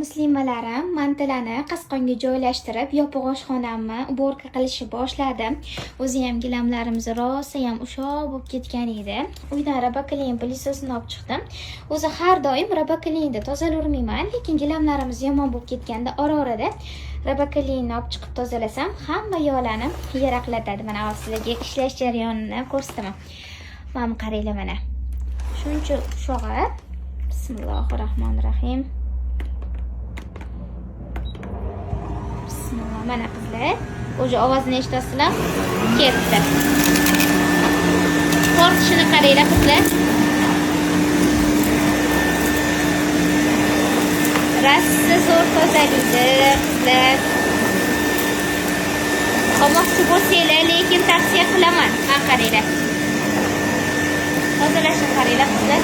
Muslimalarim mantilani qasqonga joylashtirib, yopiq oshxonamni uborka qilishni boshladi. O'zi ham gilamlarimiz rosa ham ushoq bo'lib ketgan edi. Uydan roboklin plisosini olib chiqdim. O'zi har doim roboklinni tozalayvermayman, lekin gilamlarimiz yomon bo'lib ketganda ora-orada roboklinni olib chiqib tozalasam, hamma yog'larni yaraqlatadi. Mana sizlarga ishlash jarayonini ko'rsataman. Mana qaranglar mana. Shuncha ushog'i. Bismillahirrohmanirrohim. Mana qizlar, o'sha ovozini eshitasizlar? Ketdi. Tortishini qaranglar qizlar. Rosa zo'r tozalaydi qizlar. Olmoqchi bo'lsanglar, lekin tavsiya qilaman. Ha qaranglar. Tozalashni qaranglar qizlar.